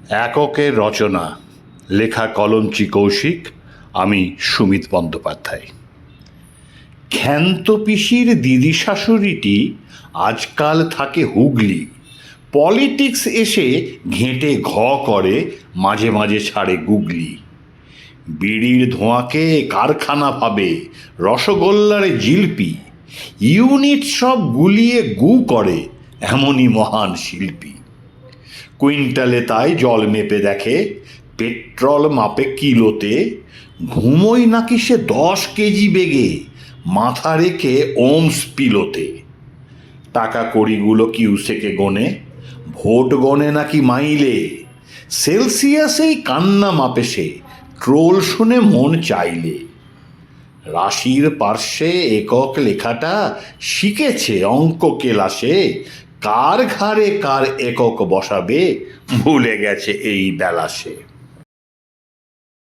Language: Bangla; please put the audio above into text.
এককের রচনা, লেখা কলমচি কৌশিক, আমি সুমিত বন্দ্যোপাধ্যায়। ক্ষান্ত পিসির দিদি শাশুড়িটি আজকাল থাকে হুগলি। পলিটিক্স এসে ঘেঁটে ঘ করে, মাঝে মাঝে ছাড়ে গুগলি। বিড়ির ধোঁয়াকে কারখানা ভাবে, রসগোল্লার জিলপি। ইউনিট সব গুলিয়ে গু করে, এমনই মহান শিল্পী। কুইন্টালে তাই জল মেপে দেখে, পেট্রোল মাপে কিলোতে। ঘুমোই নাকি সে 10 কেজি বেগে, মাথা রেখে ওমস পিলোতে। টাকা কড়িগুলো কিউসেকে গোনে, ভোট গনে নাকি মাইলে। সেলসিয়াসেই কান্না মাপে সে, ট্রোল শুনে মন চাইলে। রাশির পার্শ্বে একক লেখাটা শিখেছে অঙ্ক কেলাসে। কার ঘাড়ে কার একক বসাবে, ভুলে গেছে এই বেলা সে।